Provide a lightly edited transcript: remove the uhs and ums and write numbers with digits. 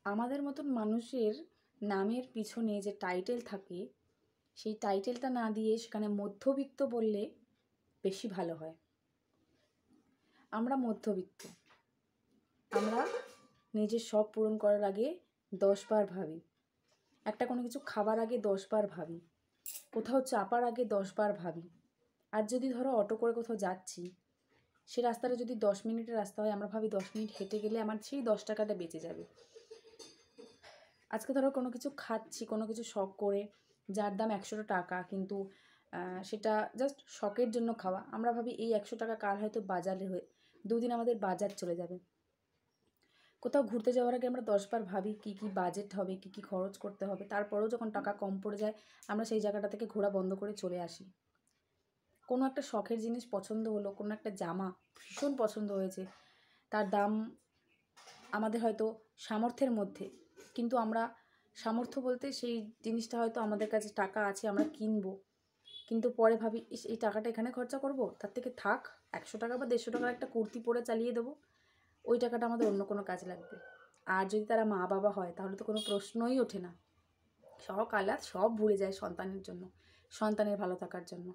আমাদের মতন মানুষের নামের পিছনে যে টাইটেল থাকে সেই টাইটেলটা না দিয়ে সেখানে মধ্যবিত্ত বললে বেশি ভালো হয়। আমরা মধ্যবিত্ত, আমরা নিজের শখ পূরণ করার আগে 10 বার ভাবি, একটা কোনো কিছু খাবার আগে 10 বার ভাবি, কোথাও চাপার আগে 10 বার ভাবি। আর যদি ধরো অটো করে কোথাও যাচ্ছি, সে রাস্তাটা যদি 10 মিনিটের রাস্তা হয়, আমরা ভাবি 10 মিনিট হেঁটে গেলে আমার সেই 10 টাকাটা বেঁচে যাবে। আজকে ধরো কোনো কিছু খাচ্ছি, কোনো কিছু শখ করে, যার দাম 100 টাকা, কিন্তু সেটা জাস্ট শখের জন্য খাওয়া, আমরা ভাবি এই 100 টাকা কাল হয়তো বাজারে হয়ে 2 দিন আমাদের বাজার চলে যাবে। কোথাও ঘুরতে যাওয়ার আগে আমরা 10 বার ভাবি কী কী বাজেট হবে, কী কী খরচ করতে হবে। তারপরেও যখন টাকা কম পড়ে যায়, আমরা সেই জায়গাটা থেকে ঘোরা বন্ধ করে চলে আসি। কোনো একটা শখের জিনিস পছন্দ হলো, কোনো একটা জামা ভীষণ পছন্দ হয়েছে, তার দাম আমাদের হয়তো সামর্থ্যের মধ্যে, কিন্তু আমরা সামর্থ্য বলতে সেই জিনিসটা হয়তো আমাদের কাছে টাকা আছে, আমরা কিনবো, কিন্তু পরে ভাবি ইস এই টাকাটা এখানে খরচা করব, তার থেকে থাক 100 টাকা বা 150 টাকার একটা কুর্তি পরে চালিয়ে দেবো, ওই টাকাটা আমাদের অন্য কোনো কাজে লাগবে। আর যদি তারা মা বাবা হয় তাহলে তো কোনো প্রশ্নই ওঠে না, শখ আহ্লাদ সব ভুলে যায় সন্তানের জন্য, সন্তানের ভালো থাকার জন্য।